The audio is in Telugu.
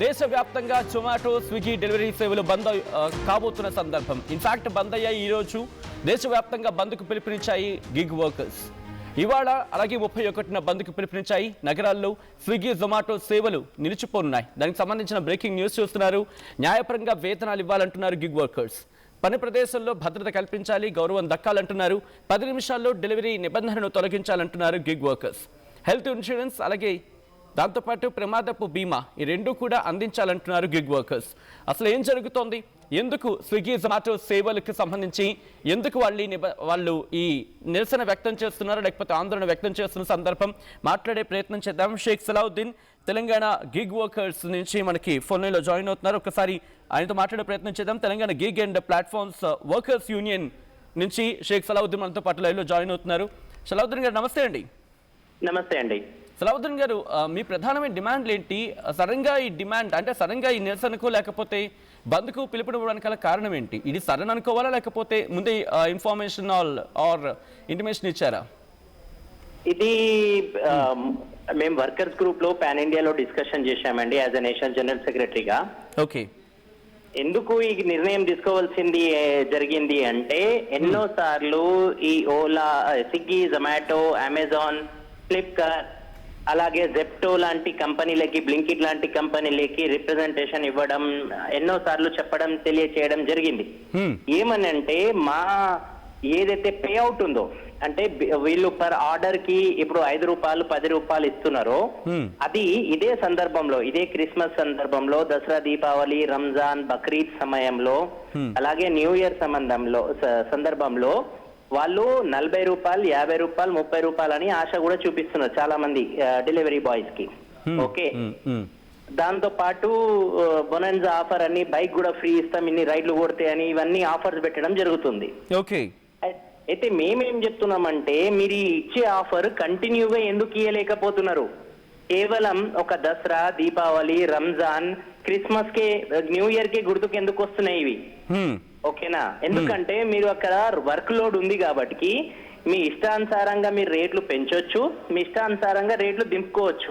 దేశవ్యాప్తంగా జొమాటో స్విగ్గీ డెలివరీ సేవలు బంద్ కాబోతున్న సందర్భం. ఇన్ఫాక్ట్ బంద్ అయ్యాయి. ఈరోజు దేశవ్యాప్తంగా బంద్కు పిలుపునిచ్చాయి గిగ్ వర్కర్స్. ఇవాళ అలాగే 31న బంద్కు పిలుపునిచ్చాయి. నగరాల్లో స్విగ్గీ జొమాటో సేవలు నిలిచిపోనున్నాయి. దానికి సంబంధించిన బ్రేకింగ్ న్యూస్ చూస్తున్నారు. న్యాయపరంగా వేతనాలు ఇవ్వాలంటున్నారు గిగ్ వర్కర్స్. పని ప్రదేశంలో భద్రత కల్పించాలి, గౌరవం దక్కాలంటున్నారు. 10 నిమిషాల్లో డెలివరీ నిబంధనను తొలగించాలంటున్నారు గిగ్ వర్కర్స్. హెల్త్ ఇన్సూరెన్స్ అలాగే దాంతోపాటు ప్రమాదపు బీమా ఈ రెండు కూడా అందించాలంటున్నారు గిగ్ వర్కర్స్. అసలు ఏం జరుగుతోంది, ఎందుకు స్విగ్గీ జొమాటో సేవలకు సంబంధించి ఎందుకు వాళ్ళు ఈ నిరసన వ్యక్తం చేస్తున్నారు, లేకపోతే ఆందోళన వ్యక్తం చేస్తున్న సందర్భం మాట్లాడే ప్రయత్నం చేద్దాం. షేక్ సలావుద్దీన్ తెలంగాణ గిగ్ వర్కర్స్ నుంచి మనకి ఫోన్ లైన్లో జాయిన్ అవుతున్నారు. ఒకసారి ఆయనతో మాట్లాడే ప్రయత్నం చేద్దాం. Telangana gig and platforms workers union నుంచి షేక్ సలావుద్దీన్ మనతో పాటు లైవ్లో జాయిన్ అవుతున్నారు. సలావుద్దీన్ గారు నమస్తే అండి. నమస్తే అండి. సలావుద్దీన్ గారు, మీ ప్రధానమైన డిమాండ్లు ఏంటి? సడన్గా ఈ డిమాండ్ అంటే సడన్గా ఈ నిరసనకు లేకపోతే బంద్కు పిలుపునివ్వడానికి గల కారణం ఏంటి? ఇది సడన్ అనుకోవాలా, లేకపోతే ముందే ఇన్ఫర్మేషన్ ఆర్ ఇంటిమేషన్ ఇచ్చారా? ఇది మేము వర్కర్స్ గ్రూప్ లో పాన్ ఇండియాలో డిస్కషన్ చేశామండి యాజ్ అ నేషనల్ జనరల్ సెక్రటరీగా. ఓకే. ఎందుకు ఈ నిర్ణయం తీసుకోవాల్సింది జరిగింది అంటే ఎన్నో సార్లు ఈ Ola, Swiggy, Zomato, Amazon, Flipkart అలాగే జెప్టో లాంటి కంపెనీలకి, బ్లింకిట్ లాంటి కంపెనీలకి రిప్రజెంటేషన్ ఇవ్వడం, ఎన్నో సార్లు చెప్పడం, తెలియచేయడం జరిగింది. ఏమని అంటే మా ఏదైతే పే అవుట్ ఉందో, అంటే వీళ్ళు పర్ ఆర్డర్ కి ఇప్పుడు 5 రూపాయలు 10 రూపాయలు ఇస్తున్నారో అది ఇదే సందర్భంలో, ఇదే క్రిస్మస్ సందర్భంలో, దసరా, దీపావళి, రంజాన్, బక్రీద్ సమయంలో అలాగే న్యూ ఇయర్ సందర్భంలో వాళ్ళు 40 రూపాయలు, 50 రూపాయలు, 30 రూపాయలు అని ఆశ కూడా చూపిస్తున్నారు చాలా మంది డెలివరీ బాయ్స్ కి. ఓకే. దాంతో పాటు బొనెన్జా ఆఫర్ అని, బైక్ కూడా ఫ్రీ ఇస్తాం ఇన్ని రైడ్లు కొడితే అని, ఇవన్నీ ఆఫర్స్ పెట్టడం జరుగుతుంది. ఓకే. అయితే మేమేం చెప్తున్నామంటే మీరు ఇచ్చే ఆఫర్ కంటిన్యూగా ఎందుకు ఇవ్వలేకపోతున్నారు? కేవలం ఒక దసరా, దీపావళి, రంజాన్, క్రిస్మస్ కే, న్యూ ఇయర్ కే గుర్తుకు ఎందుకు వస్తున్నాయి ఇవి? ఓకేనా? ఎందుకంటే మీరు అక్కడ వర్క్ లోడ్ ఉంది కాబట్టి మీ ఇష్టానుసారంగా మీరు రేట్లు పెంచొచ్చు, మీ ఇష్టానుసారంగా రేట్లు దింపుకోవచ్చు.